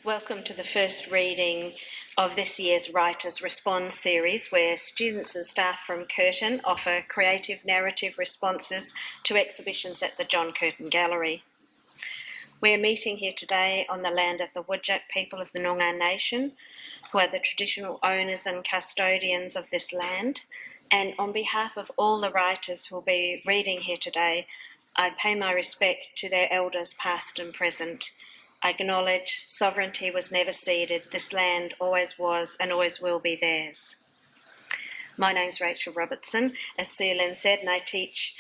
Welcome to the first reading of this year's Writers Respond series, where students and staff from Curtin offer creative narrative responses to exhibitions at the John Curtin Gallery. We're meeting here today on the land of the Whadjuk people of the Noongar Nation, who are the traditional owners and custodians of this land. And on behalf of all the writers who will be reading here today, I pay my respect to their elders past and present. I acknowledge sovereignty was never ceded. This land always was and always will be theirs. My name's Rachel Robertson, as Sue-Lyn said, and I teach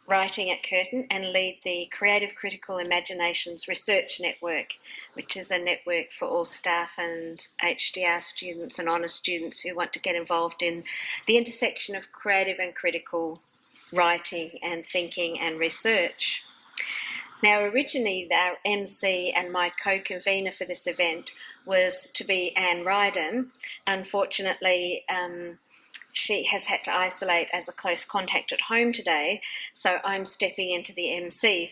writing at Curtin and lead the Creative Critical Imaginations Research Network, which is a network for all staff and HDR students and honours students who want to get involved in the intersection of creative and critical writing and thinking and research. Now, originally, our MC and my co-convener for this event was to be Anne Ryden. Unfortunately, she has had to isolate as a close contact at home today, so I'm stepping into the MC.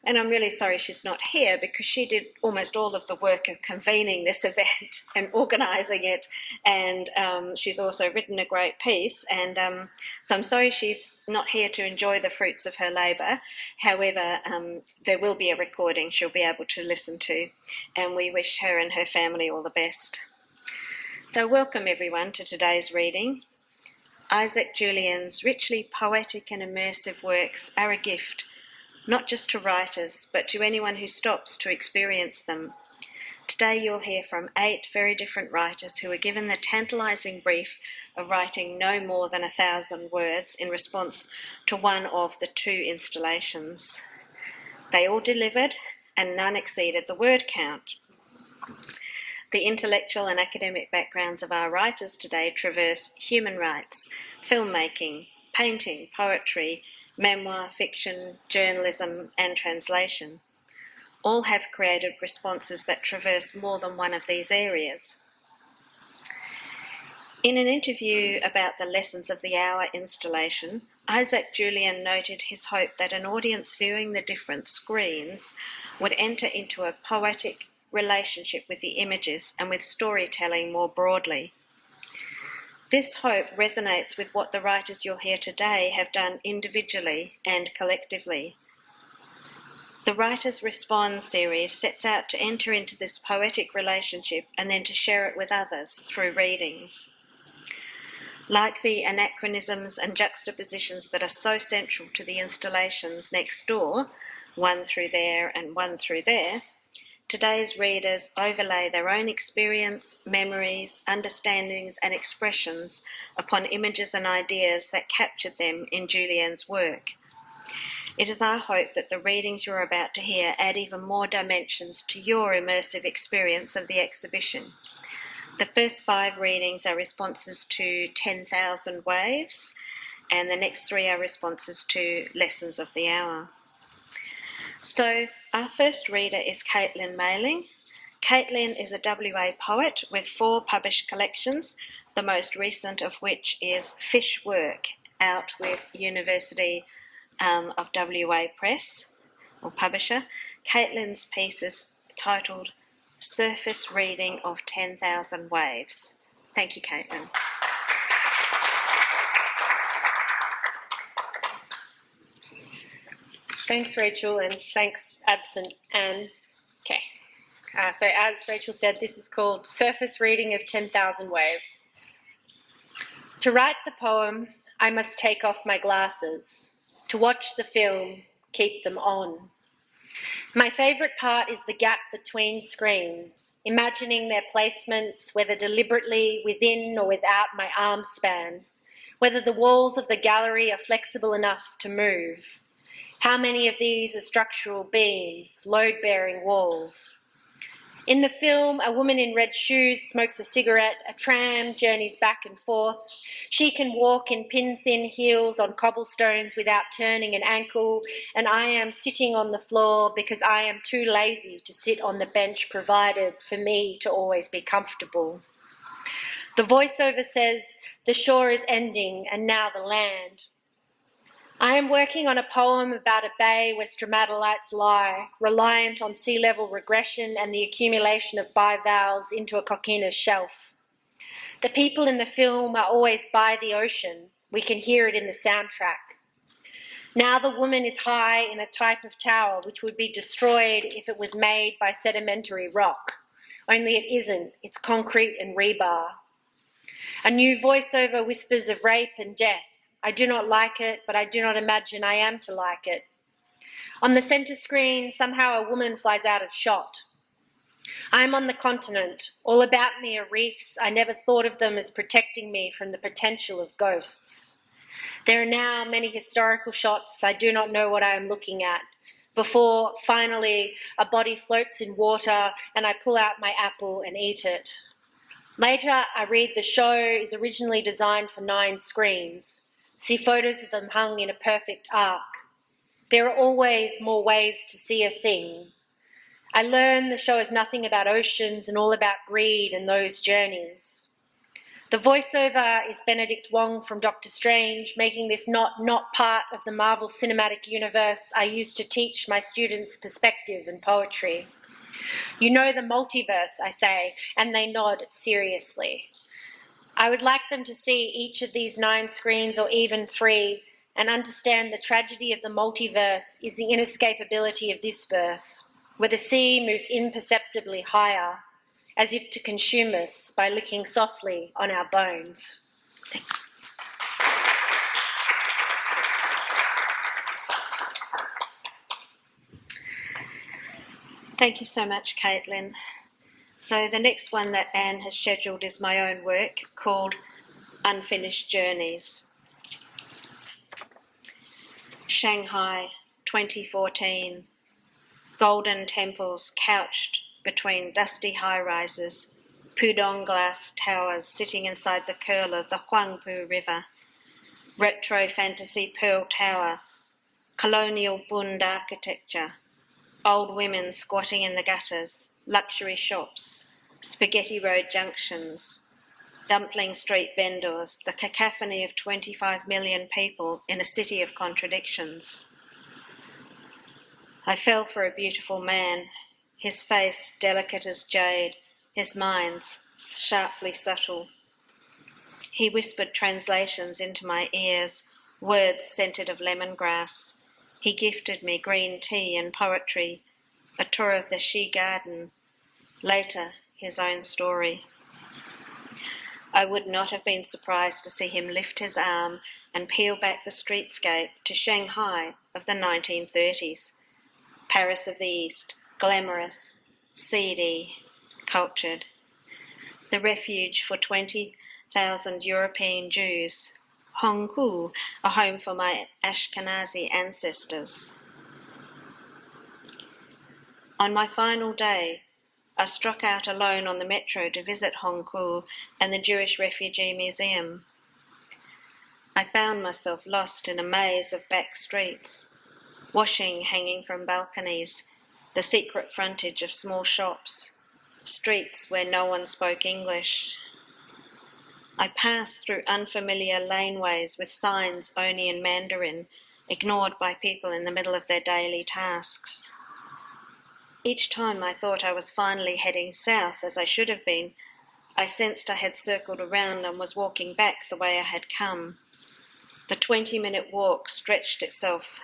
And I'm really sorry she's not here because she did almost all of the work of convening this event and organising it, and she's also written a great piece, and so I'm sorry she's not here to enjoy the fruits of her labour. However, there will be a recording she'll be able to listen to, and we wish her and her family all the best. So welcome everyone to today's reading. Isaac Julien's richly poetic and immersive works are a gift, not just to writers, but to anyone who stops to experience them. Today you'll hear from 8 very different writers who were given the tantalising brief of writing no more than 1,000 words in response to one of the 2 installations. They all delivered, and none exceeded the word count. The intellectual and academic backgrounds of our writers today traverse human rights, filmmaking, painting, poetry, memoir, fiction, journalism, and translation. All have created responses that traverse more than one of these areas. In an interview about the Lessons of the Hour installation, Isaac Julien noted his hope that an audience viewing the different screens would enter into a poetic relationship with the images and with storytelling more broadly. This hope resonates with what the writers you'll hear today have done individually and collectively. The Writers Respond series sets out to enter into this poetic relationship and then to share it with others through readings. Like the anachronisms and juxtapositions that are so central to the installations next door, one through there and one through there, today's readers overlay their own experience, memories, understandings and expressions upon images and ideas that captured them in Julien's work. It is our hope that the readings you're about to hear add even more dimensions to your immersive experience of the exhibition. The first 5 readings are responses to 10,000 Waves, and the next 3 are responses to Lessons of the Hour. So, our first reader is Caitlin Mailing. Caitlin is a WA poet with 4 published collections, the most recent of which is Fish Work, out with University of WA Press, or publisher. Caitlin's piece is titled Surface Reading of 10,000 Waves. Thank you, Caitlin. Thanks, Rachel, and thanks, absent Anne. Okay, so as Rachel said, this is called Surface Reading of 10,000 Waves. To write the poem, I must take off my glasses. To watch the film, keep them on. My favourite part is the gap between screens, imagining their placements, whether deliberately within or without my arm span, whether the walls of the gallery are flexible enough to move. How many of these are structural beams, load-bearing walls? In the film, a woman in red shoes smokes a cigarette, a tram journeys back and forth. She can walk in pin-thin heels on cobblestones without turning an ankle, and I am sitting on the floor because I am too lazy to sit on the bench provided for me to always be comfortable. The voiceover says, the shore is ending and now the land. I am working on a poem about a bay where stromatolites lie, reliant on sea level regression and the accumulation of bivalves into a coquina shelf. The people in the film are always by the ocean. We can hear it in the soundtrack. Now the woman is high in a type of tower which would be destroyed if it was made by sedimentary rock. Only it isn't. It's concrete and rebar. A new voiceover whispers of rape and death. I do not like it, but I do not imagine I am to like it. On the centre screen, somehow a woman flies out of shot. I am on the continent. All about me are reefs. I never thought of them as protecting me from the potential of ghosts. There are now many historical shots. I do not know what I am looking at. Before, finally, a body floats in water and I pull out my apple and eat it. Later, I read the show is originally designed for 9 screens. See photos of them hung in a perfect arc. There are always more ways to see a thing. I learn the show is nothing about oceans and all about greed and those journeys. The voiceover is Benedict Wong from Doctor Strange, making this not part of the Marvel Cinematic Universe I used to teach my students perspective and poetry. You know the multiverse, I say, and they nod seriously. I would like them to see each of these 9 screens, or even 3, and understand the tragedy of the multiverse is the inescapability of this verse, where the sea moves imperceptibly higher, as if to consume us by licking softly on our bones. Thanks. Thank you so much, Caitlin. So the next one that Anne has scheduled is my own work called Unfinished Journeys. Shanghai, 2014. Golden temples couched between dusty high-rises, pudong glass towers sitting inside the curl of the Huangpu River, retro fantasy pearl tower, colonial Bund architecture, old women squatting in the gutters, luxury shops, spaghetti road junctions, dumpling street vendors, the cacophony of 25 million people in a city of contradictions. I fell for a beautiful man, his face delicate as jade, his mind sharply subtle. He whispered translations into my ears, words scented of lemongrass. He gifted me green tea and poetry, a tour of the She Garden, later his own story. I would not have been surprised to see him lift his arm and peel back the streetscape to Shanghai of the 1930s, Paris of the East, glamorous, seedy, cultured, the refuge for 20,000 European Jews, Hongkou, a home for my Ashkenazi ancestors. On my final day, I struck out alone on the metro to visit Hongkou and the Jewish Refugee Museum. I found myself lost in a maze of back streets, washing hanging from balconies, the secret frontage of small shops, streets where no one spoke English. I passed through unfamiliar laneways with signs only in Mandarin, ignored by people in the middle of their daily tasks. Each time I thought I was finally heading south, as I should have been, I sensed I had circled around and was walking back the way I had come. The 20-minute walk stretched itself,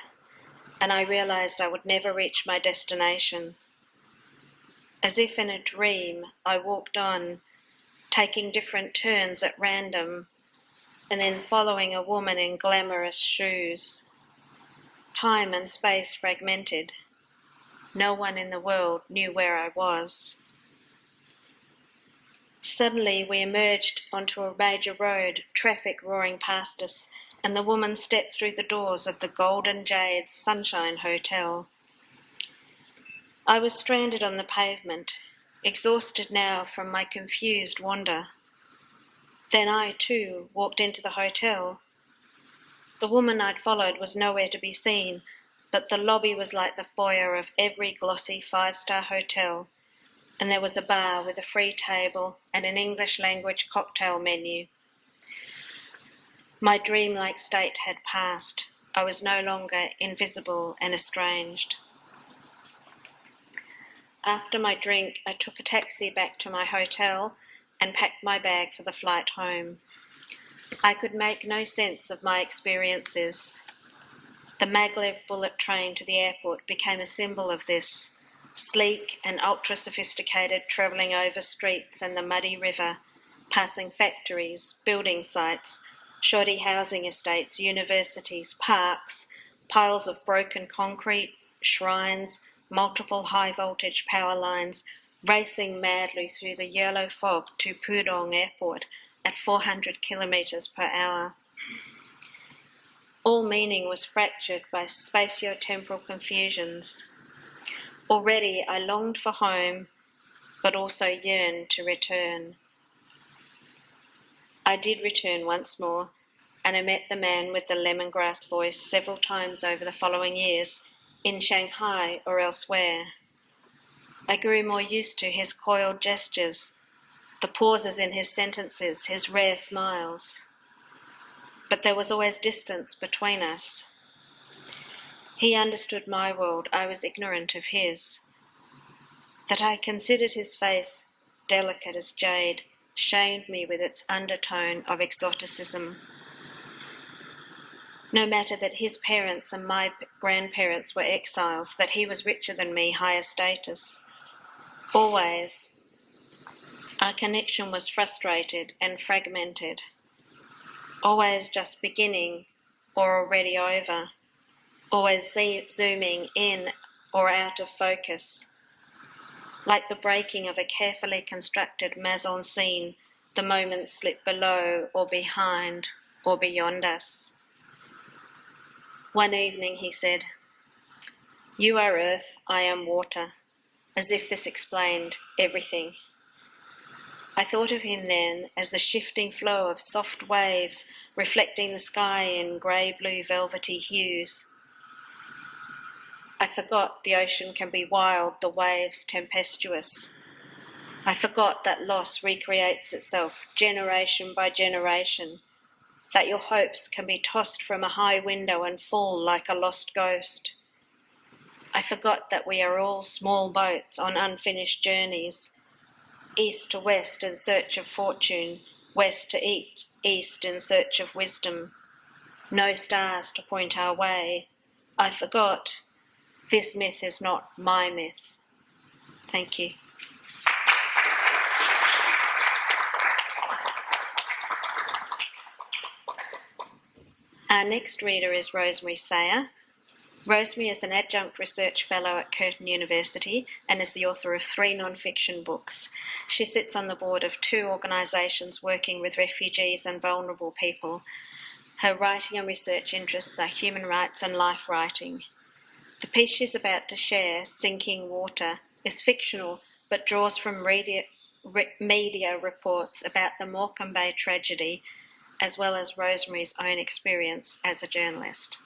and I realized I would never reach my destination. As if in a dream, I walked on, taking different turns at random, and then following a woman in glamorous shoes. Time and space fragmented. No one in the world knew where I was. Suddenly we emerged onto a major road, traffic roaring past us, and the woman stepped through the doors of the Golden Jades Sunshine Hotel. I was stranded on the pavement, exhausted now from my confused wander. Then I, too, walked into the hotel. The woman I'd followed was nowhere to be seen, but the lobby was like the foyer of every glossy 5-star hotel, and there was a bar with a free table and an English-language cocktail menu. My dreamlike state had passed. I was no longer invisible and estranged. After my drink, I took a taxi back to my hotel and packed my bag for the flight home. I could make no sense of my experiences. The maglev bullet train to the airport became a symbol of this, sleek and ultra-sophisticated, travelling over streets and the muddy river, passing factories, building sites, shoddy housing estates, universities, parks, piles of broken concrete, shrines, multiple high-voltage power lines, racing madly through the yellow fog to Pudong Airport at 400 kilometres per hour. All meaning was fractured by spatio-temporal confusions. Already I longed for home, but also yearned to return. I did return once more, and I met the man with the lemongrass voice several times over the following years, in Shanghai or elsewhere. I grew more used to his coiled gestures, the pauses in his sentences, his rare smiles. But there was always distance between us. He understood my world, I was ignorant of his. That I considered his face, delicate as jade, shamed me with its undertone of exoticism. No matter that his parents and my grandparents were exiles, that he was richer than me, higher status. Always, our connection was frustrated and fragmented. Always just beginning or already over. Always zooming in or out of focus. Like the breaking of a carefully constructed mise-en-scene, the moments slip below or behind or beyond us. One evening he said, "You are earth, I am water," as if this explained everything. I thought of him then as the shifting flow of soft waves reflecting the sky in grey-blue velvety hues. I forgot the ocean can be wild, the waves tempestuous. I forgot that loss recreates itself generation by generation, that your hopes can be tossed from a high window and fall like a lost ghost. I forgot that we are all small boats on unfinished journeys, east to west in search of fortune, west to east in search of wisdom. No stars to point our way. I forgot. This myth is not my myth. Thank you. Our next reader is Rosemary Sims. Rosemary is an adjunct research fellow at Curtin University and is the author of 3 non-fiction books. She sits on the board of 2 organisations working with refugees and vulnerable people. Her writing and research interests are human rights and life writing. The piece she's about to share, Sinking Water, is fictional but draws from media reports about the Morecambe Bay tragedy, as well as Rosemary's own experience as a journalist.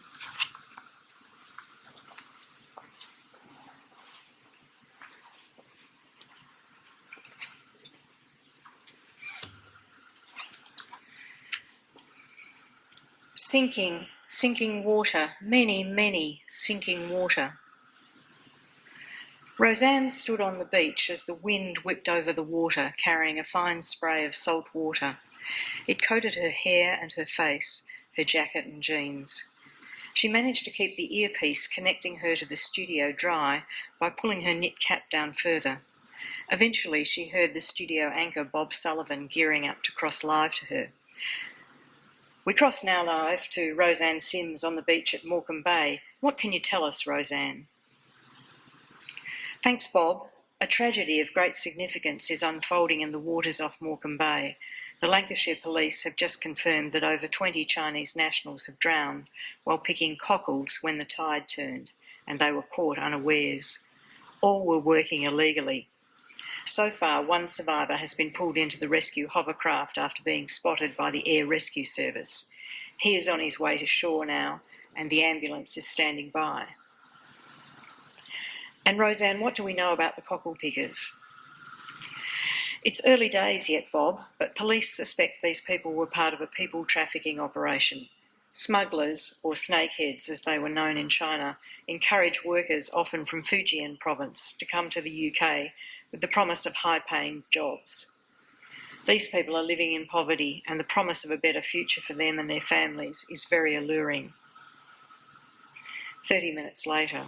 Sinking water, many sinking water. Roseanne stood on the beach as the wind whipped over the water, carrying a fine spray of salt water. It coated her hair and her face, her jacket and jeans. She managed to keep the earpiece connecting her to the studio dry by pulling her knit cap down further. Eventually she heard the studio anchor Bob Sullivan gearing up to cross live to her. We cross now live to Roseanne Sims on the beach at Morecambe Bay. What can you tell us, Roseanne? Thanks, Bob. A tragedy of great significance is unfolding in the waters off Morecambe Bay. The Lancashire police have just confirmed that over 20 Chinese nationals have drowned while picking cockles when the tide turned, and they were caught unawares. All were working illegally. So far, one survivor has been pulled into the rescue hovercraft after being spotted by the Air Rescue Service. He is on his way to shore now, and the ambulance is standing by. And Roseanne, what do we know about the cockle pickers? It's early days yet, Bob, but police suspect these people were part of a people trafficking operation. Smugglers, or snakeheads as they were known in China, encourage workers, often from Fujian province, to come to the UK with the promise of high-paying jobs. These people are living in poverty, and the promise of a better future for them and their families is very alluring. 30 minutes later.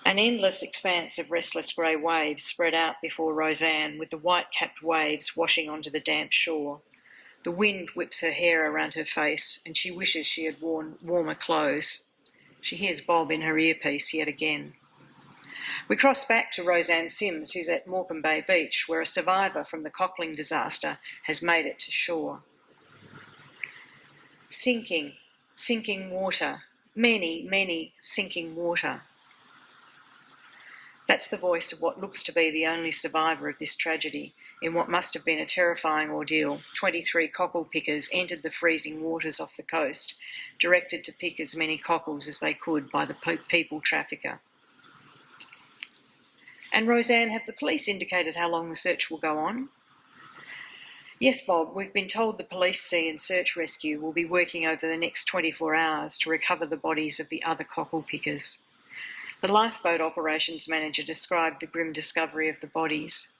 An endless expanse of restless grey waves spread out before Roseanne, with the white-capped waves washing onto the damp shore. The wind whips her hair around her face, and she wishes she had worn warmer clothes. She hears Bob in her earpiece yet again. We cross back to Rosemary Sims, who's at Morecambe Bay Beach, where a survivor from the Cockling disaster has made it to shore. Sinking water, many sinking water. That's the voice of what looks to be the only survivor of this tragedy. In what must have been a terrifying ordeal, 23 cockle pickers entered the freezing waters off the coast, directed to pick as many cockles as they could by the people trafficker. And Roseanne, have the police indicated how long the search will go on? Yes, Bob, we've been told the Police Sea and Search Rescue will be working over the next 24 hours to recover the bodies of the other cockle pickers. The lifeboat operations manager described the grim discovery of the bodies.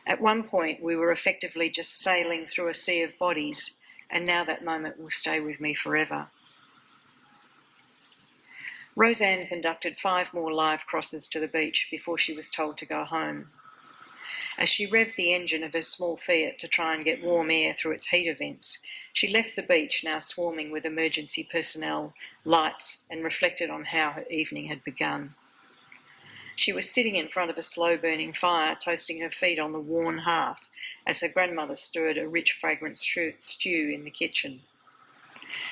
At one point, we were effectively just sailing through a sea of bodies, and now that moment will stay with me forever. Roseanne conducted 5 more live crosses to the beach before she was told to go home. As she revved the engine of her small Fiat to try and get warm air through its heater vents, she left the beach, now swarming with emergency personnel, lights, and reflected on how her evening had begun. She was sitting in front of a slow-burning fire, toasting her feet on the worn hearth as her grandmother stirred a rich, fragrant stew in the kitchen.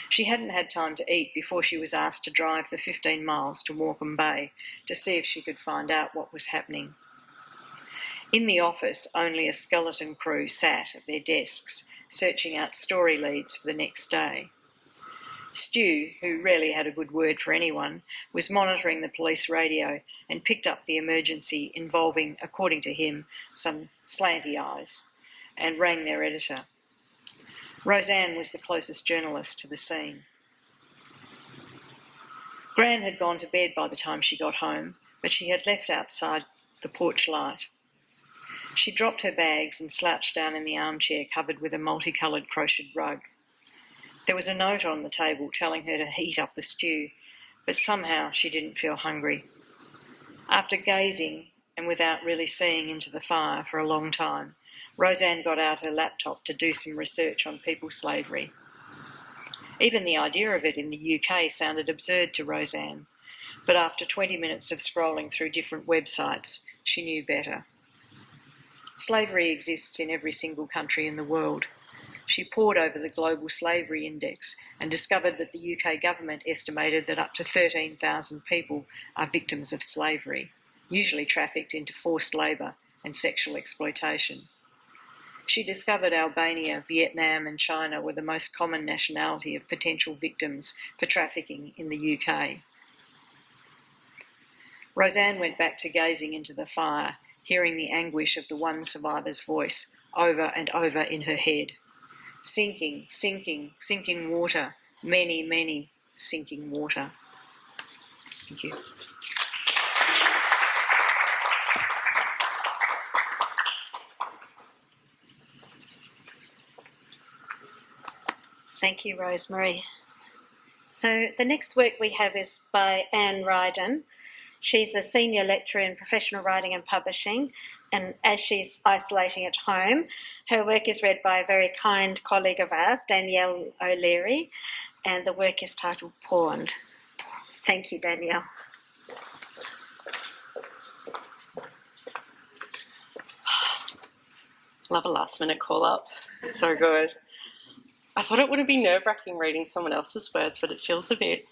She hadn't had time to eat before she was asked to drive the 15 miles to Morecambe Bay to see if she could find out what was happening. In the office, only a skeleton crew sat at their desks, searching out story leads for the next day. Stu, who rarely had a good word for anyone, was monitoring the police radio and picked up the emergency involving, according to him, some slanty eyes, and rang their editor. Roseanne was the closest journalist to the scene. Gran had gone to bed by the time she got home, but she had left outside the porch light. She dropped her bags and slouched down in the armchair covered with a multicoloured crocheted rug. There was a note on the table telling her to heat up the stew, but somehow she didn't feel hungry. After gazing, and without really seeing into the fire for a long time, Roseanne got out her laptop to do some research on people slavery. Even the idea of it in the UK sounded absurd to Roseanne, but after 20 minutes of scrolling through different websites, she knew better. Slavery exists in every single country in the world. She pored over the Global Slavery Index and discovered that the UK government estimated that up to 13,000 people are victims of slavery, usually trafficked into forced labour and sexual exploitation. She discovered Albania, Vietnam and China were the most common nationality of potential victims for trafficking in the UK. Roseanne went back to gazing into the fire, hearing the anguish of the one survivor's voice over and over in her head. Sinking water, many sinking water. Thank you. Thank you, Rosemary. So the next work we have is by Anne Ryden. She's a senior lecturer in professional writing and publishing, and as she's isolating at home, her work is read by a very kind colleague of ours, Danielle O'Leary, and the work is titled Pawned. Thank you, Danielle. Love a last minute call up. So good. I thought it wouldn't be nerve-wracking reading someone else's words, but it feels a bit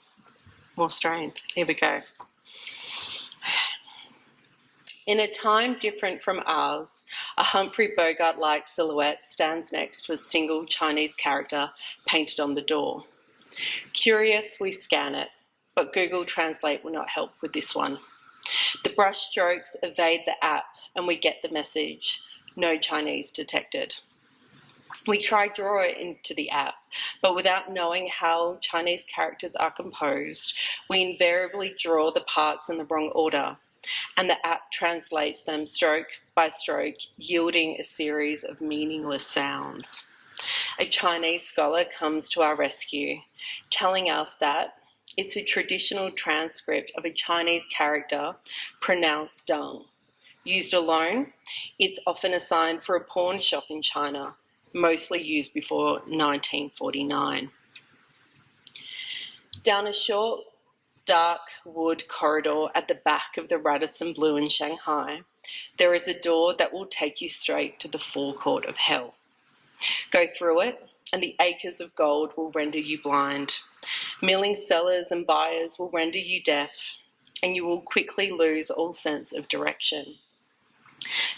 more strained. Here we go. In a time different from ours, a Humphrey Bogart-like silhouette stands next to a single Chinese character painted on the door. Curious, we scan it, but Google Translate will not help with this one. The brush strokes evade the app and we get the message, no Chinese detected. We try draw it into the app, but without knowing how Chinese characters are composed, we invariably draw the parts in the wrong order, and the app translates them stroke by stroke, yielding a series of meaningless sounds. A Chinese scholar comes to our rescue, telling us that it's a traditional transcript of a Chinese character pronounced dung. Used alone, it's often assigned for a pawn shop in China, mostly used before 1949. Down a short, dark wood corridor at the back of the Radisson Blu in Shanghai, there is a door that will take you straight to the forecourt of hell. Go through it, and the acres of gold will render you blind. Milling sellers and buyers will render you deaf, and you will quickly lose all sense of direction.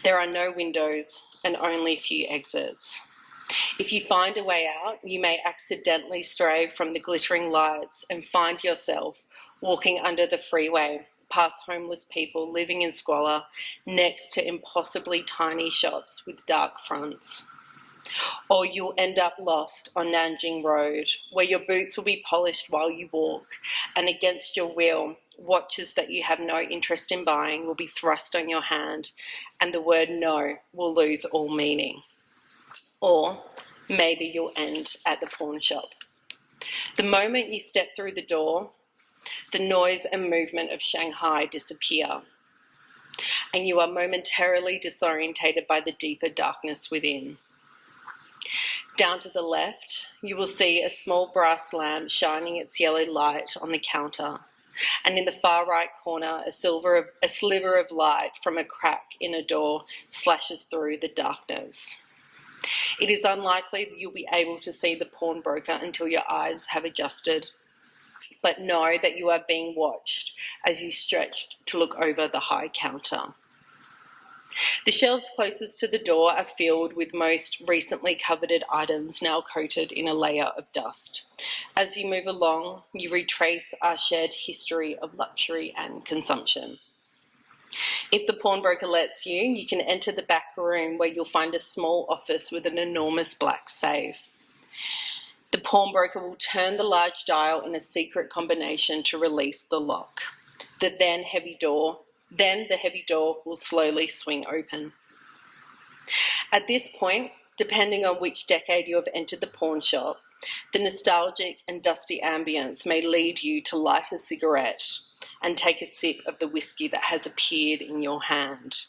There are no windows and only few exits. If you find a way out, you may accidentally stray from the glittering lights and find yourself walking under the freeway, past homeless people living in squalor, next to impossibly tiny shops with dark fronts. Or you'll end up lost on Nanjing Road, where your boots will be polished while you walk, and against your will, watches that you have no interest in buying will be thrust on your hand, and the word no will lose all meaning. Or maybe you'll end at the pawn shop. The moment you step through the door, the noise and movement of Shanghai disappear, and you are momentarily disorientated by the deeper darkness within. Down to the left, you will see a small brass lamp shining its yellow light on the counter, and in the far right corner, a sliver of light from a crack in a door slashes through the darkness. It is unlikely that you'll be able to see the pawnbroker until your eyes have adjusted, but know that you are being watched as you stretch to look over the high counter. The shelves closest to the door are filled with most recently coveted items now coated in a layer of dust. As you move along, you retrace our shared history of luxury and consumption. If the pawnbroker lets you, you can enter the back room where you'll find a small office with an enormous black safe. The pawnbroker will turn the large dial in a secret combination to release the lock. The heavy door will slowly swing open. At this point, depending on which decade you have entered the pawn shop, the nostalgic and dusty ambience may lead you to light a cigarette and take a sip of the whiskey that has appeared in your hand.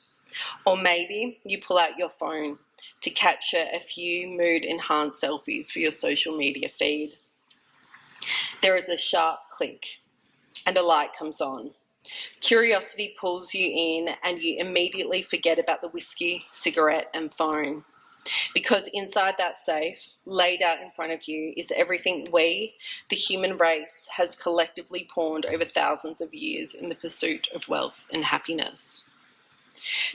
Or maybe you pull out your phone to capture a few mood-enhanced selfies for your social media feed. There is a sharp click and a light comes on. Curiosity pulls you in and you immediately forget about the whiskey, cigarette and phone. Because inside that safe, laid out in front of you, is everything we, the human race, has collectively pawned over thousands of years in the pursuit of wealth and happiness.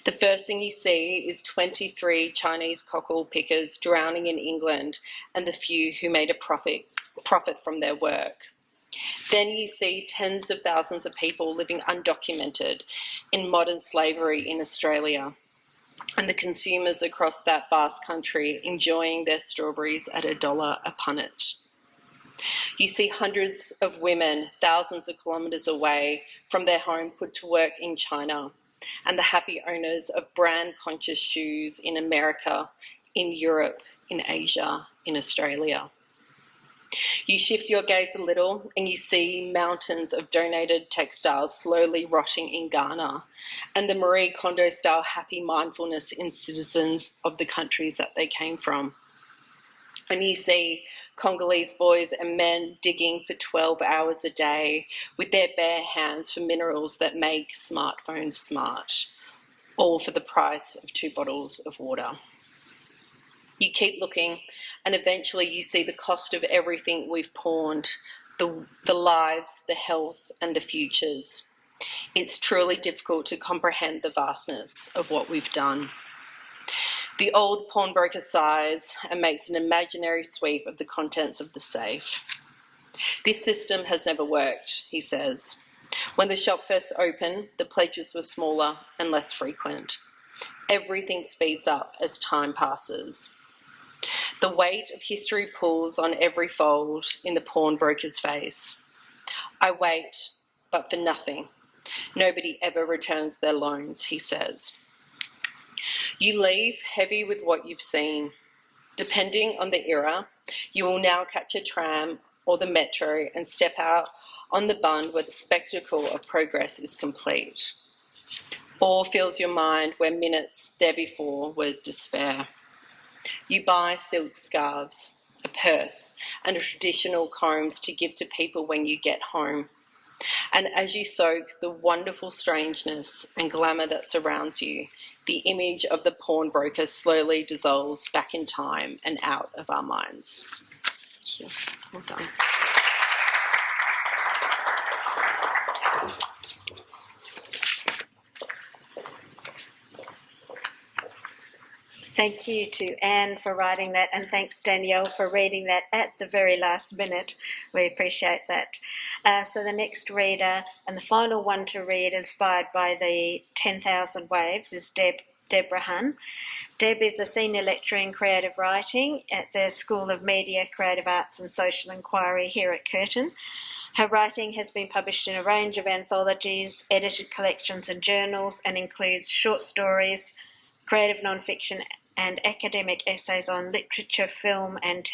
The first thing you see is 23 Chinese cockle pickers drowning in England and the few who made a profit from their work. Then you see tens of thousands of people living undocumented in modern slavery in Australia, and the consumers across that vast country enjoying their strawberries at $1 a punnet. You see hundreds of women thousands of kilometres away from their home put to work in China, and the happy owners of brand-conscious shoes in America, in Europe, in Asia, in Australia. You shift your gaze a little and you see mountains of donated textiles slowly rotting in Ghana, and the Marie Kondo-style happy mindfulness in citizens of the countries that they came from. And you see Congolese boys and men digging for 12 hours a day with their bare hands for minerals that make smartphones smart, all for the price of 2 bottles of water. You keep looking, and eventually you see the cost of everything we've pawned, the lives, the health, and the futures. It's truly difficult to comprehend the vastness of what we've done. The old pawnbroker sighs and makes an imaginary sweep of the contents of the safe. This system has never worked, he says. When the shop first opened, the pledges were smaller and less frequent. Everything speeds up as time passes. The weight of history pulls on every fold in the pawnbroker's face. I wait, but for nothing. Nobody ever returns their loans, he says. You leave heavy with what you've seen. Depending on the era, you will now catch a tram or the metro and step out on the bund where the spectacle of progress is complete. Awe fills your mind where minutes there before were despair. You buy silk scarves, a purse, and traditional combs to give to people when you get home. And as you soak the wonderful strangeness and glamour that surrounds you, the image of the pawnbroker slowly dissolves back in time and out of our minds. Thank you. Well done. Thank you to Anne for writing that, and thanks Danielle for reading that at the very last minute. We appreciate that. So the next reader and the final one to read, inspired by the 10,000 Waves, is Deb Debrahun. Deb is a senior lecturer in creative writing at the School of Media, Creative Arts and Social Inquiry here at Curtin. Her writing has been published in a range of anthologies, edited collections and journals, and includes short stories, creative non-fiction and academic essays on literature, film and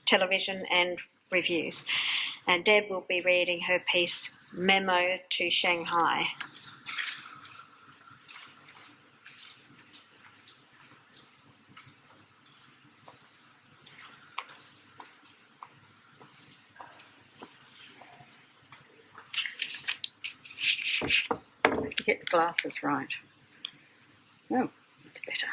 television and reviews. And Deb will be reading her piece, Memo to Shanghai. Get the glasses right. Oh, that's better.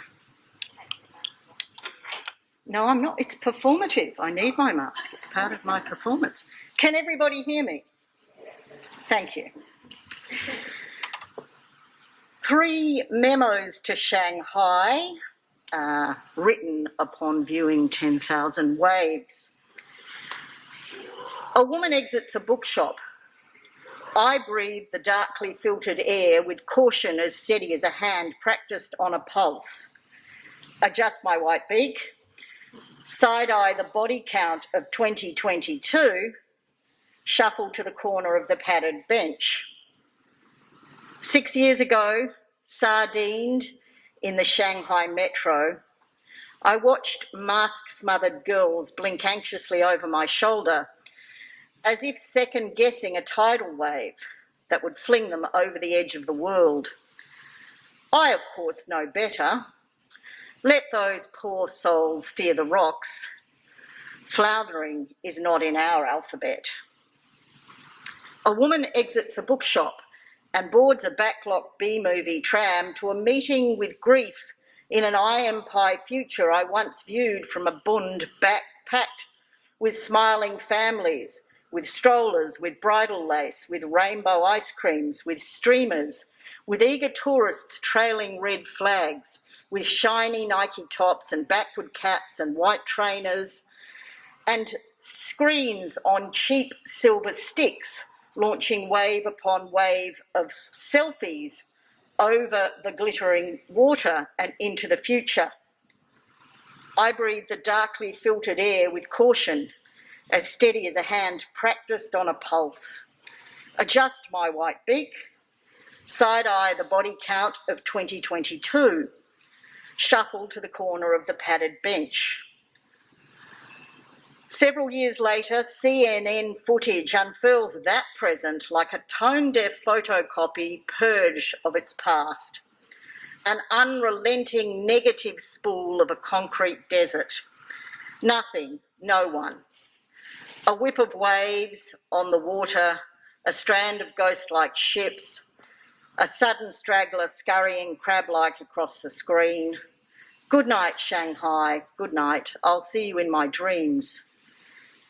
No, I'm not. It's performative. I need my mask. It's part of my performance. Can everybody hear me? Thank you. 3 memos to Shanghai, written upon viewing 10,000 Waves. A woman exits a bookshop. I breathe the darkly filtered air with caution as steady as a hand practised on a pulse. Adjust my white beak. Side-eye the body count of 2022, shuffle to the corner of the padded bench. 6 years ago, sardined in the Shanghai metro, I watched mask-smothered girls blink anxiously over my shoulder, as if second-guessing a tidal wave that would fling them over the edge of the world. I, of course, know better. Let those poor souls fear the rocks. Floundering is not in our alphabet. A woman exits a bookshop and boards a backlot B-movie tram to a meeting with grief in an I Am Pie future I once viewed from a bund packed with smiling families, with strollers, with bridal lace, with rainbow ice creams, with streamers, with eager tourists trailing red flags, with shiny Nike tops and backward caps and white trainers, and screens on cheap silver sticks launching wave upon wave of selfies over the glittering water and into the future. I breathe the darkly filtered air with caution, as steady as a hand practised on a pulse. Adjust my white beak. Side-eye the body count of 2022. Shuffle to the corner of the padded bench. Several years later, CNN footage unfurls that present like a tone-deaf photocopy purge of its past. An unrelenting negative spool of a concrete desert. Nothing, no one. A whip of waves on the water, a strand of ghost-like ships, a sudden straggler scurrying crab-like across the screen. Good night, Shanghai, good night. I'll see you in my dreams.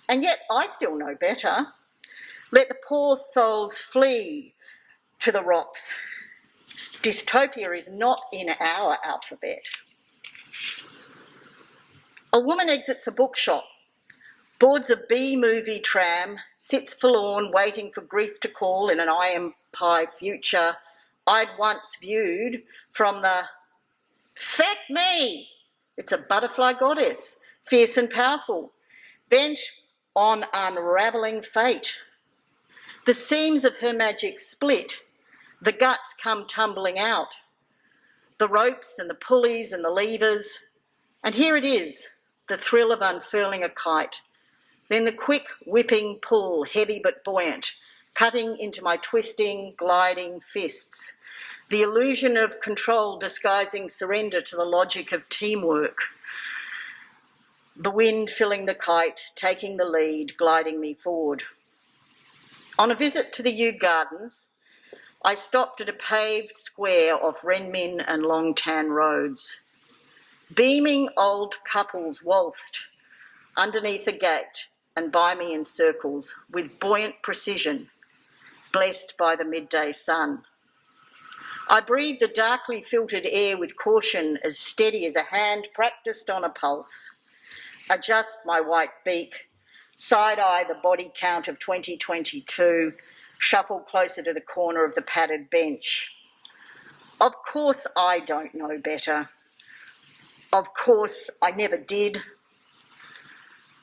And yet I still know better. Let the poor souls flee to the rocks. Dystopia is not in our alphabet. A woman exits a bookshop, boards a B-movie tram, sits forlorn waiting for grief to call in an I Am Pie future I'd once viewed from the feck me. It's a butterfly goddess fierce and powerful, bent on unravelling fate. The seams of her magic split, the guts come tumbling out, the ropes and the pulleys and the levers, and here it is, the thrill of unfurling a kite, then the quick whipping pull, heavy but buoyant, cutting into my twisting, gliding fists, the illusion of control disguising surrender to the logic of teamwork, the wind filling the kite, taking the lead, gliding me forward. On a visit to the Yew Gardens, I stopped at a paved square off Renmin and Long Tan roads. Beaming old couples waltzed underneath a gate and by me in circles with buoyant precision, blessed by the midday sun. I breathed the darkly filtered air with caution as steady as a hand practised on a pulse. Adjust my white beak, side-eye the body count of 2022, shuffle closer to the corner of the padded bench. Of course I don't know better. Of course I never did.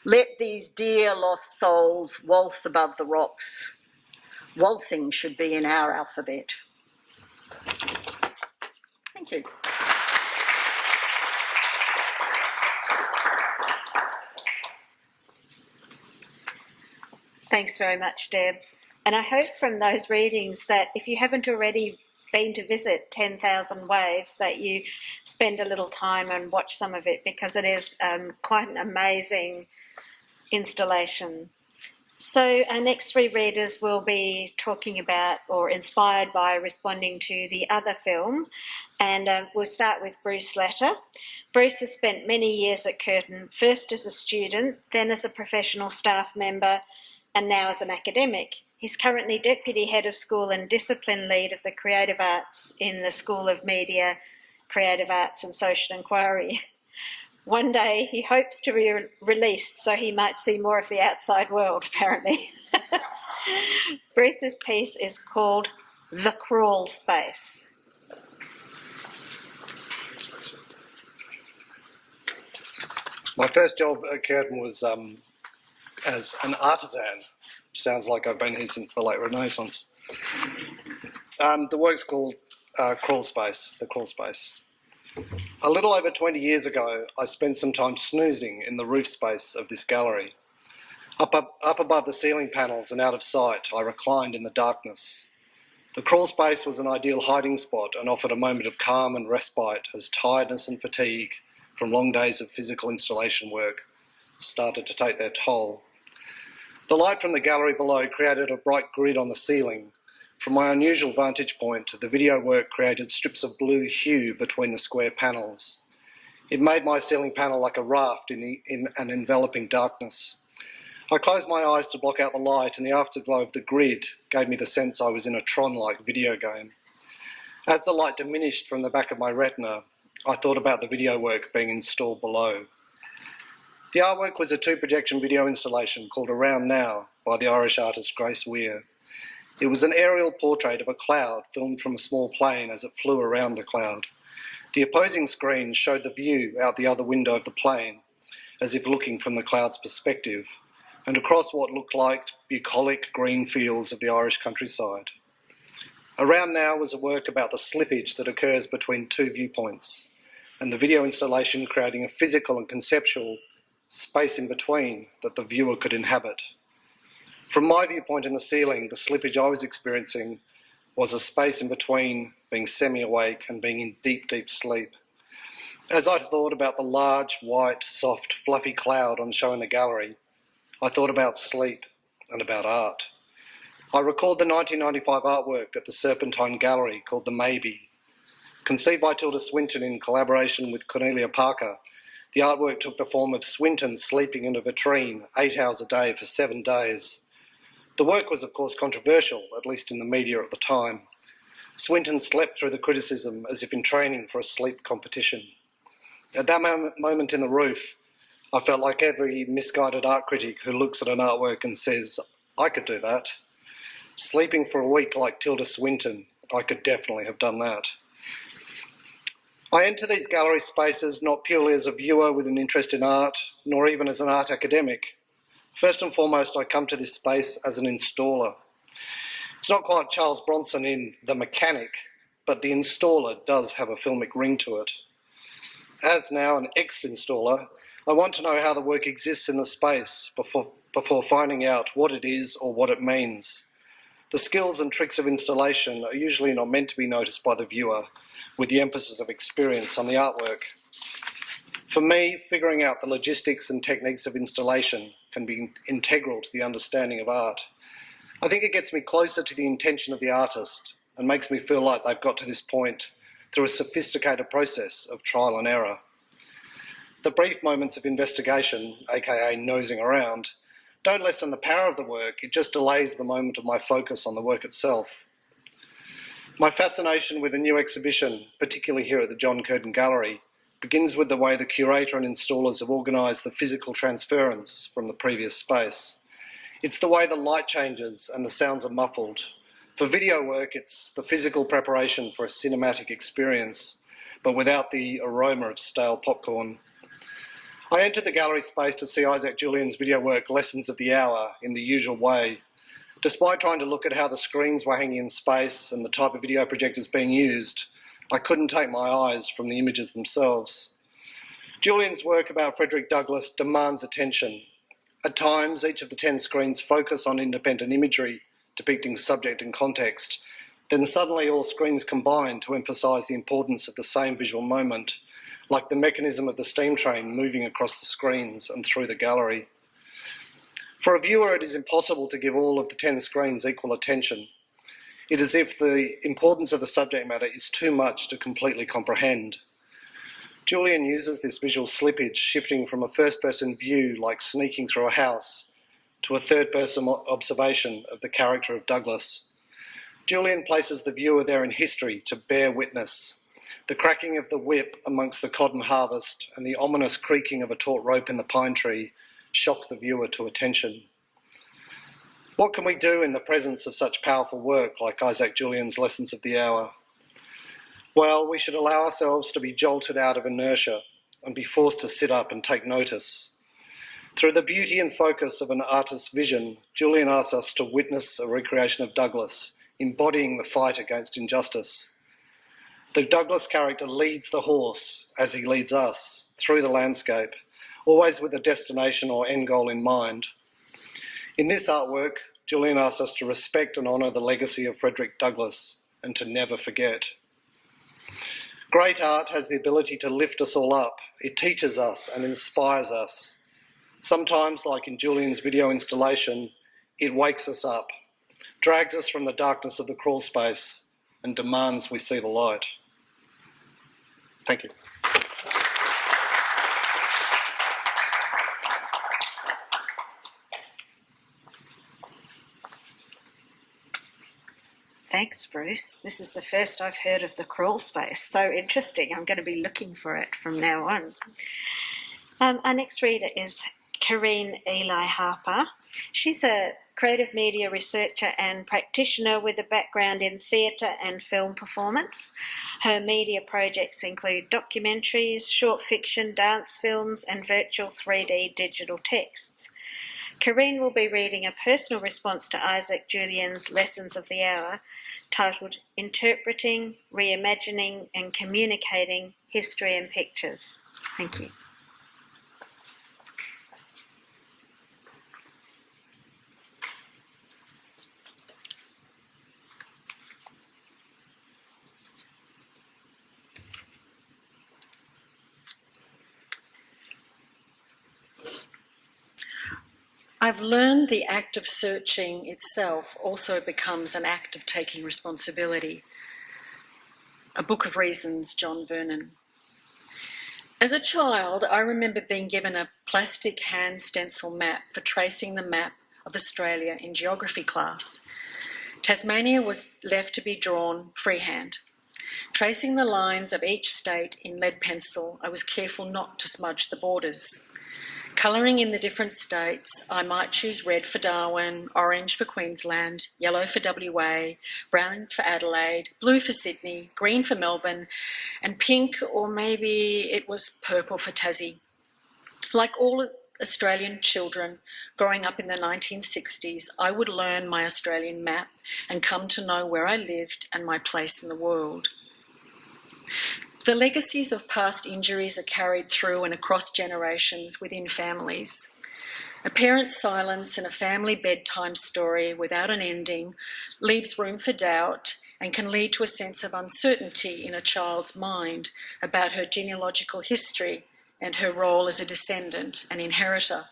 Let these dear lost souls waltz above the rocks. Waltzing should be in our alphabet. Thank you. Thanks very much, Deb. And I hope from those readings that if you haven't already been to visit 10,000 Waves, that you spend a little time and watch some of it, because it is quite an amazing installation. So our next three readers will be talking about or inspired by responding to the other film, and we'll start with Bruce Latter. Bruce has spent many years at Curtin, first as a student, then as a professional staff member, and now as an academic. He's currently Deputy Head of School and Discipline Lead of the Creative Arts in the School of Media, Creative Arts and Social Inquiry. One day he hopes to be released so he might see more of the outside world, apparently. Bruce's piece is called The Crawl Space. My first job at Curtin was as an artisan. Sounds like I've been here since the late Renaissance. The work's called Crawl Space, The Crawl Space. A little over 20 years ago, I spent some time snoozing in the roof space of this gallery. Up above the ceiling panels and out of sight, I reclined in the darkness. The crawl space was an ideal hiding spot and offered a moment of calm and respite as tiredness and fatigue from long days of physical installation work started to take their toll. The light from the gallery below created a bright grid on the ceiling. From my unusual vantage point, the video work created strips of blue hue between the square panels. It made my ceiling panel like a raft in an enveloping darkness. I closed my eyes to block out the light, and the afterglow of the grid gave me the sense I was in a Tron-like video game. As the light diminished from the back of my retina, I thought about the video work being installed below. The artwork was a 2-projection video installation called Around Now by the Irish artist Grace Weir. It was an aerial portrait of a cloud filmed from a small plane as it flew around the cloud. The opposing screen showed the view out the other window of the plane, as if looking from the cloud's perspective, and across what looked like bucolic green fields of the Irish countryside. Around Now was a work about the slippage that occurs between two viewpoints, and the video installation creating a physical and conceptual space in between that the viewer could inhabit. From my viewpoint in the ceiling, the slippage I was experiencing was a space in between being semi-awake and being in deep, deep sleep. As I thought about the large, white, soft, fluffy cloud on show in the gallery, I thought about sleep and about art. I recalled the 1995 artwork at the Serpentine Gallery called The Maybe. Conceived by Tilda Swinton in collaboration with Cornelia Parker, the artwork took the form of Swinton sleeping in a vitrine 8 hours a day for 7 days. The work was, of course, controversial, at least in the media at the time. Swinton slept through the criticism as if in training for a sleep competition. At that moment in the roof, I felt like every misguided art critic who looks at an artwork and says, I could do that. Sleeping for a week like Tilda Swinton, I could definitely have done that. I enter these gallery spaces not purely as a viewer with an interest in art, nor even as an art academic. First and foremost, I come to this space as an installer. It's not quite Charles Bronson in The Mechanic, but the installer does have a filmic ring to it. As now an ex-installer, I want to know how the work exists in the space before finding out what it is or what it means. The skills and tricks of installation are usually not meant to be noticed by the viewer, with the emphasis of experience on the artwork. For me, figuring out the logistics and techniques of installation can be integral to the understanding of art. I think it gets me closer to the intention of the artist and makes me feel like they've got to this point through a sophisticated process of trial and error. The brief moments of investigation, aka nosing around, don't lessen the power of the work, it just delays the moment of my focus on the work itself. My fascination with a new exhibition, particularly here at the John Curtin Gallery, begins with the way the curator and installers have organised the physical transference from the previous space. It's the way the light changes and the sounds are muffled. For video work, it's the physical preparation for a cinematic experience, but without the aroma of stale popcorn. I entered the gallery space to see Isaac Julien's video work Lessons of the Hour in the usual way. Despite trying to look at how the screens were hanging in space and the type of video projectors being used, I couldn't take my eyes from the images themselves. Julien's work about Frederick Douglass demands attention. At times, each of the 10 screens focus on independent imagery depicting subject and context. Then suddenly all screens combine to emphasise the importance of the same visual moment, like the mechanism of the steam train moving across the screens and through the gallery. For a viewer, it is impossible to give all of the 10 screens equal attention. It is as if the importance of the subject matter is too much to completely comprehend. Julien uses this visual slippage, shifting from a first-person view, like sneaking through a house, to a third-person observation of the character of Douglass. Julien places the viewer there in history to bear witness. The cracking of the whip amongst the cotton harvest and the ominous creaking of a taut rope in the pine tree shock the viewer to attention. What can we do in the presence of such powerful work like Isaac Julien's Lessons of the Hour? Well, we should allow ourselves to be jolted out of inertia and be forced to sit up and take notice. Through the beauty and focus of an artist's vision, Julien asks us to witness a recreation of Douglass, embodying the fight against injustice. The Douglass character leads the horse, as he leads us, through the landscape, always with a destination or end goal in mind. In this artwork, Julien asks us to respect and honour the legacy of Frederick Douglass and to never forget. Great art has the ability to lift us all up. It teaches us and inspires us. Sometimes, like in Julien's video installation, it wakes us up, drags us from the darkness of the crawl space and demands we see the light. Thank you. Thanks, Bruce. This is the first I've heard of the crawl space. So interesting. I'm going to be looking for it from now on. Our next reader is Karin Eli Harper. She's a creative media researcher and practitioner with a background in theatre and film performance. Her media projects include documentaries, short fiction, dance films, and virtual 3D digital texts. Karin will be reading a personal response to Isaac Julien's Lessons of the Hour, titled Interpreting, Reimagining and Communicating History and Pictures. Thank you. I've learned the act of searching itself also becomes an act of taking responsibility. A Book of Reasons, John Vernon. As a child, I remember being given a plastic hand stencil map for tracing the map of Australia in geography class. Tasmania was left to be drawn freehand. Tracing the lines of each state in lead pencil, I was careful not to smudge the borders. Colouring in the different states, I might choose red for Darwin, orange for Queensland, yellow for WA, brown for Adelaide, blue for Sydney, green for Melbourne, and pink, or maybe it was purple for Tassie. Like all Australian children growing up in the 1960s, I would learn my Australian map and come to know where I lived and my place in the world. The legacies of past injuries are carried through and across generations within families. A parent's silence in a family bedtime story without an ending leaves room for doubt and can lead to a sense of uncertainty in a child's mind about her genealogical history and her role as a descendant and inheritor.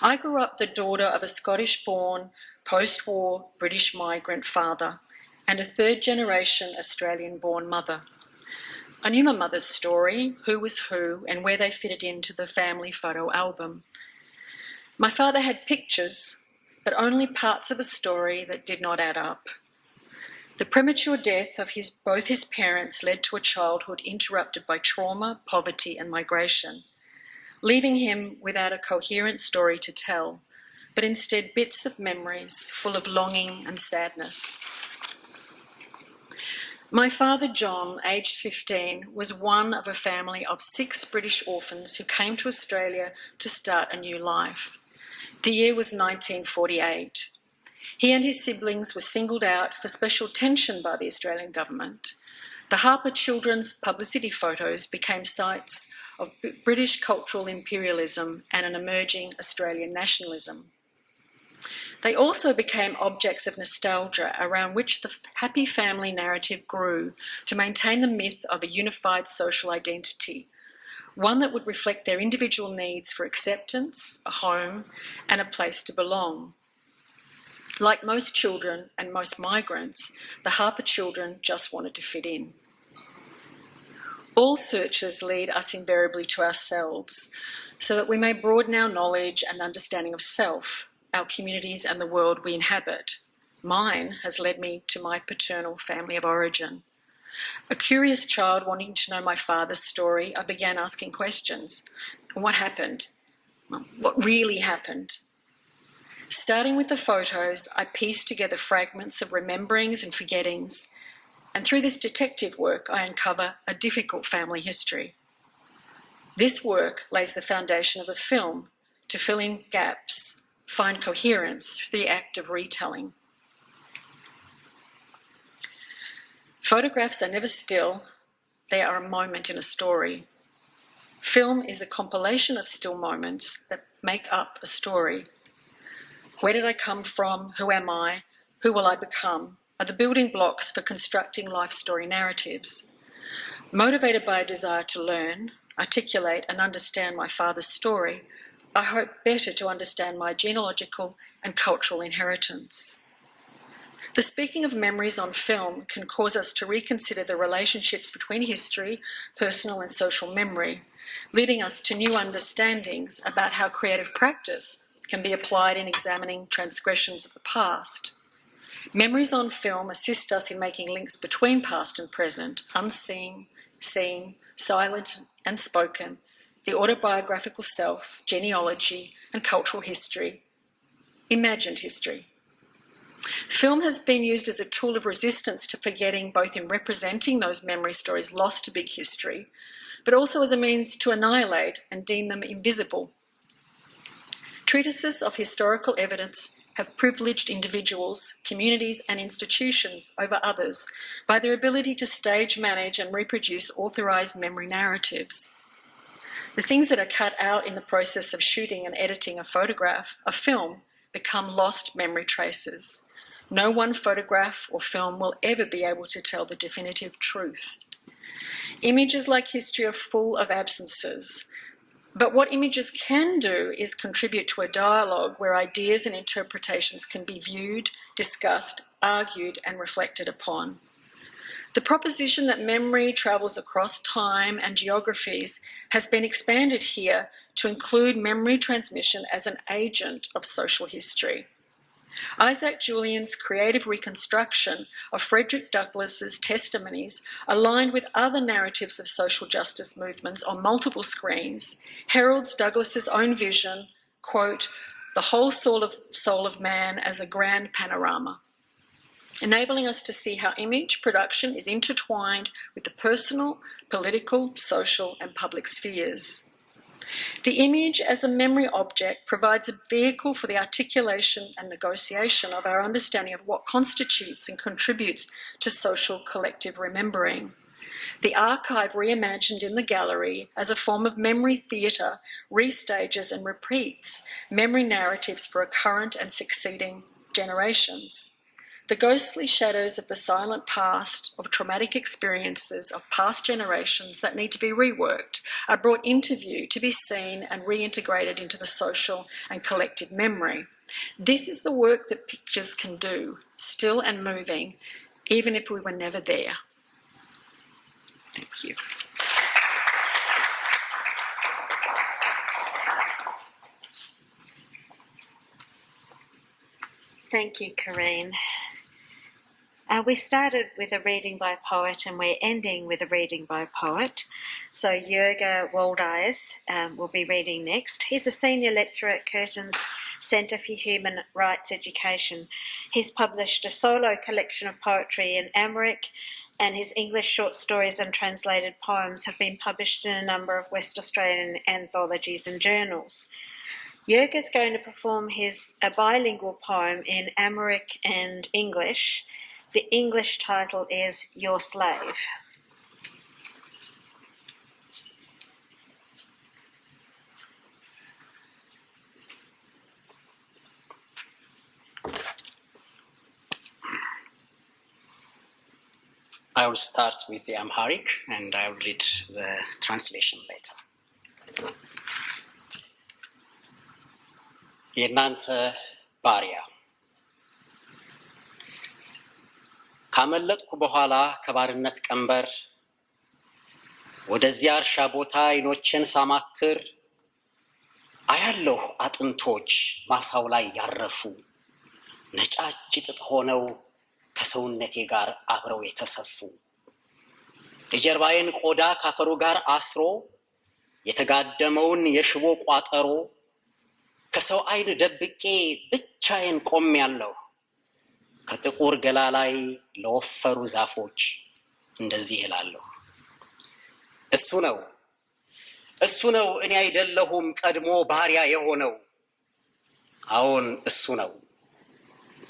I grew up the daughter of a Scottish-born, post-war British migrant father and a third-generation Australian-born mother. I knew my mother's story, who was who, and where they fitted into the family photo album. My father had pictures, but only parts of a story that did not add up. The premature death of both his parents led to a childhood interrupted by trauma, poverty, and migration, leaving him without a coherent story to tell, but instead bits of memories full of longing and sadness. My father, John, aged 15, was one of a family of 6 British orphans who came to Australia to start a new life. The year was 1948. He and his siblings were singled out for special attention by the Australian government. The Harper children's publicity photos became sites of British cultural imperialism and an emerging Australian nationalism. They also became objects of nostalgia around which the happy family narrative grew to maintain the myth of a unified social identity, one that would reflect their individual needs for acceptance, a home, and a place to belong. Like most children and most migrants, the Harper children just wanted to fit in. All searches lead us invariably to ourselves, so that we may broaden our knowledge and understanding of self, our communities and the world we inhabit. Mine has led me to my paternal family of origin. A curious child wanting to know my father's story, I began asking questions. What happened? What really happened? Starting with the photos, I pieced together fragments of rememberings and forgettings, and through this detective work, I uncover a difficult family history. This work lays the foundation of a film to fill in gaps, find coherence through the act of retelling. Photographs are never still, they are a moment in a story. Film is a compilation of still moments that make up a story. Where did I come from? Who am I? Who will I become? Are the building blocks for constructing life story narratives. Motivated by a desire to learn, articulate and understand my father's story, I hope better to understand my genealogical and cultural inheritance. The speaking of memories on film can cause us to reconsider the relationships between history, personal and social memory, leading us to new understandings about how creative practice can be applied in examining transgressions of the past. Memories on film assist us in making links between past and present, unseen, seen, silent and spoken, the autobiographical self, genealogy and cultural history, imagined history. Film has been used as a tool of resistance to forgetting, both in representing those memory stories lost to big history, but also as a means to annihilate and deem them invisible. Treatises of historical evidence have privileged individuals, communities and institutions over others by their ability to stage, manage and reproduce authorised memory narratives. The things that are cut out in the process of shooting and editing a photograph, a film, become lost memory traces. No one photograph or film will ever be able to tell the definitive truth. Images like history are full of absences. But what images can do is contribute to a dialogue where ideas and interpretations can be viewed, discussed, argued and reflected upon. The proposition that memory travels across time and geographies has been expanded here to include memory transmission as an agent of social history. Isaac Julien's creative reconstruction of Frederick Douglass's testimonies, aligned with other narratives of social justice movements on multiple screens, heralds Douglass's own vision, quote, the whole soul of man as a grand panorama, enabling us to see how image production is intertwined with the personal, political, social, and public spheres. The image as a memory object provides a vehicle for the articulation and negotiation of our understanding of what constitutes and contributes to social collective remembering. The archive reimagined in the gallery as a form of memory theatre restages and repeats memory narratives for a current and succeeding generations. The ghostly shadows of the silent past, of traumatic experiences of past generations that need to be reworked, are brought into view to be seen and reintegrated into the social and collective memory. This is the work that pictures can do, still and moving, even if we were never there. Thank you. Thank you, Karin. We started with a reading by poet and we're ending with a reading by poet. So Jürgen Waldeis will be reading next. He's a senior lecturer at Curtin's Centre for Human Rights Education. He's published a solo collection of poetry in Amharic, and his English short stories and translated poems have been published in a number of West Australian anthologies and journals. Jürgen is going to perform a bilingual poem in Amharic and English. The English title is Your Slave. I will start with the Amharic and I will read the translation later. የእናንተ ባሪያ ካመለጥኩ በኋላ ከባርነት ቀንበር ወደዚያ እርሻ ቦታ አይኖችን ሳማትር አያለሁ አጥንቶች ማሳው ላይ ያረፉ ነጫጭ ጥጥ ሆነው ከሰውነቴ ጋር አብረው የተሰፉ የጀርባዬን ቆዳ ካፈሩ ጋር አስሮ የተጋደመውን የሽቦ ቋጠሮ ከሰው አይን ደብቄ ብቻዬን ቆሜያለሁ ከጥቁር ገላ ላይ ለወፈሩ ዛፎች እንደዚህ እላለሁ እሱ ነው እኔ አይደለሁም ቀድሞ ባሪያ የሆነው አዎን እሱ ነው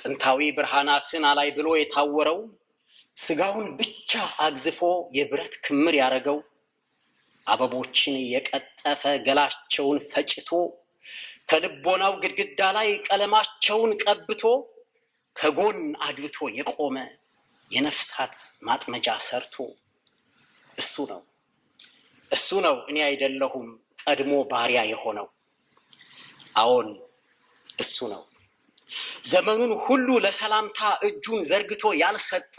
ጥንታዊ ብርሃናትን አላይ ብሎ የታወረው ስጋውን ብቻ አግዝፎ የብረት ክምር ያረገው አበቦችን የቀጠፈ ገላቸውን ፈጭቶ ከልቦናው ግድግዳ ላይ ቀለማቸውን ቀብቶ ከጎን አድብቶ የቆመ የነፍሳት ማጥመጃ ሰርቶ እሱ ነው እኔ አይደለሁም ቀድሞ ባሪያ የሆነው አዎን እሱ ነው ዘመኑን ሁሉ ለሰላምታ እጁን ዘርግቶ ያልሰጠ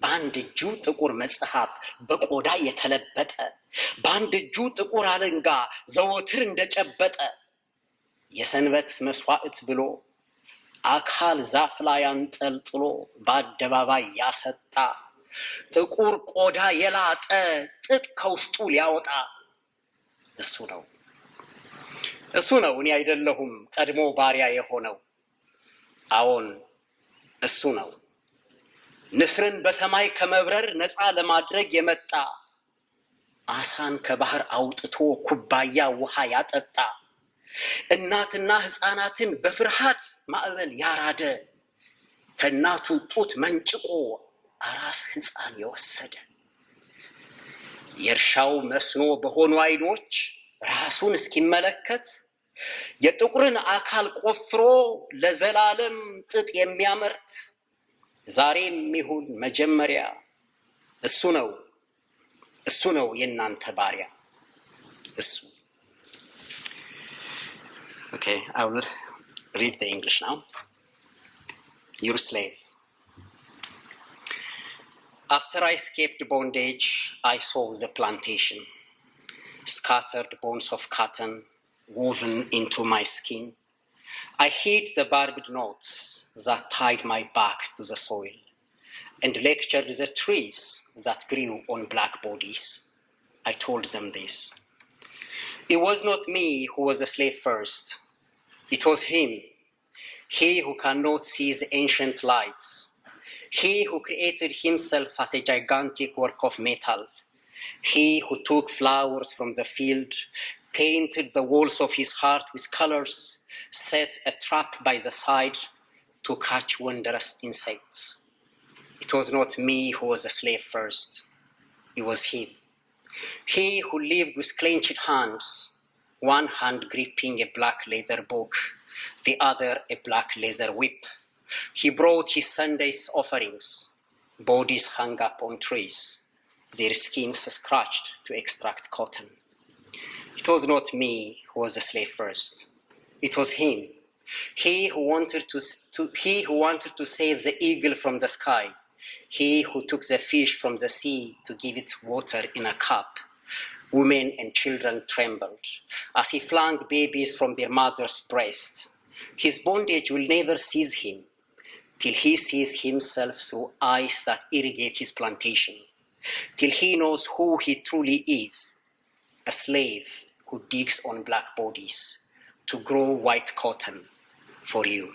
በአንድ እጁ ጥቁር መጽሐፍ በቆዳ የተለበጠ በአንድ እጁ ጥቁር አለንጋ ዘወትር እንደጨበጠ የሰንበት መስዋዕት ብሎ አካል ዛፍ ላይ አንጠልጥሎ በአደባባይ ያሰጣ ጥቁር ቆዳ የላጠ ጥጥ ከውስጡ ሊያወጣ እሱ ነው እኔ አይደለሁም ቀድሞ ባሪያ የሆነው አዎን እሱ ነው ንስርን በሰማይ ከመብረር ነፃ ለማድረግ የመጣ አሳን ከባህር አውጥቶ ኩባያ ውሃ ያጠጣ እናትና ህፃናትን በፍርሃት ማዕበል ያራደ ከእናቱ ጡት መንጭቆ አራስ ህፃን የወሰደ የእርሻው መስኖ በሆኑ አይኖች ራሱን እስኪመለከት የጥቁርን አካል ቆፍሮ ለዘላለም ጥጥ የሚያመርት ዛሬም ይሁን መጀመሪያ እሱ ነው የእናንተ ባሪያ እሱ Okay, I will read the English now. Your slave. After I escaped bondage, I saw the plantation, scattered bones of cotton woven into my skin, I hid the barbed notes that tied my back to the soil and lectured the trees that grew on black bodies. I told them this. It was not me who was a slave first. It was him, he who cannot see the ancient lights, he who created himself as a gigantic work of metal, he who took flowers from the field, painted the walls of his heart with colors, set a trap by the side to catch wondrous insects. It was not me who was a slave first. It was him. He who lived with clenched hands, one hand gripping a black leather book, the other a black leather whip. He brought his Sunday's offerings, bodies hung up on trees, their skins scratched to extract cotton. It was not me who was a slave first. It was him. He who wanted to save the eagle from the sky. He who took the fish from the sea to give it water in a cup. Women and children trembled as he flung babies from their mother's breast. His bondage will never seize him till he sees himself through eyes that irrigate his plantation, till he knows who he truly is, a slave who digs on black bodies to grow white cotton for you.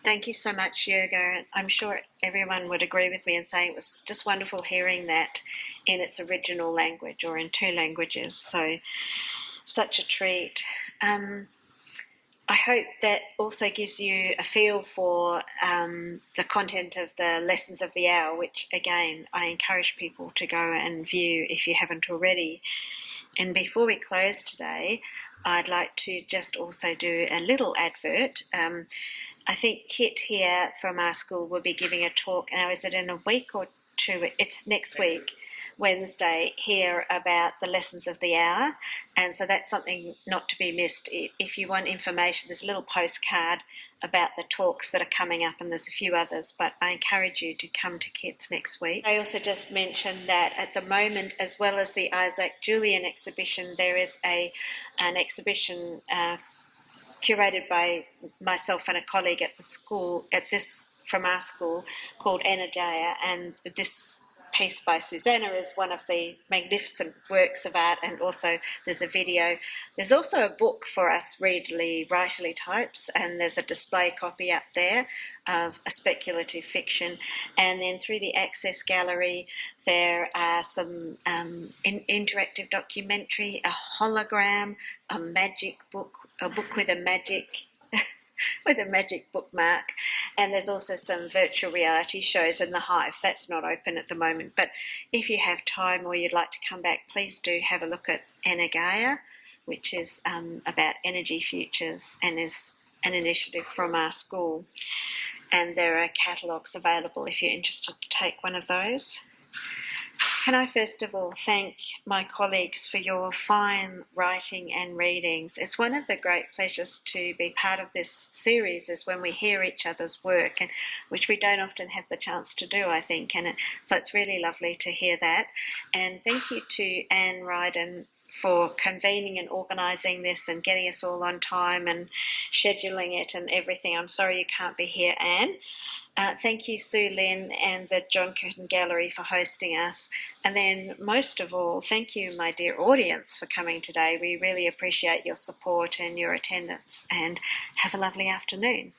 Thank you so much, Jurga. I'm sure everyone would agree with me in saying it was just wonderful hearing that in its original language or in two languages. So, such a treat. I hope that also gives you a feel for the content of the Lessons of the Hour, which, again, I encourage people to go and view if you haven't already. And before we close today, I'd like to just also do a little advert. I think Kit here from our school will be giving a talk. Now, is it in a week or two? It's next week, Wednesday, here about the Lessons of the Hour. And so that's something not to be missed. If you want information, there's a little postcard about the talks that are coming up, and there's a few others, but I encourage you to come to Kit's next week. I also just mentioned that at the moment, as well as the Isaac Julien exhibition, there is an exhibition curated by myself and a colleague at the school, from our school, called Energeia, and this piece by Susanna is one of the magnificent works of art, and also there's a video. There's also a book for us readily, writerly types, and there's a display copy up there of a speculative fiction. And then through the Access Gallery, there are some interactive documentary, a hologram, a magic book, a book with a magic bookmark, and there's also some virtual reality shows in the Hive. That's not open at the moment, but if you have time or you'd like to come back, please do have a look at Energeia, which is about energy futures and is an initiative from our school. And there are catalogues available if you're interested to take one of those. Can I first of all thank my colleagues for your fine writing and readings. It's one of the great pleasures to be part of this series is when we hear each other's work, and which we don't often have the chance to do, I think. So it's really lovely to hear that. And thank you to Anne Ryden for convening and organising this and getting us all on time and scheduling it and everything. I'm sorry you can't be here, Anne. Thank you, Sue Lynn and the John Curtin Gallery for hosting us. And then most of all, thank you, my dear audience, for coming today. We really appreciate your support and your attendance, and have a lovely afternoon.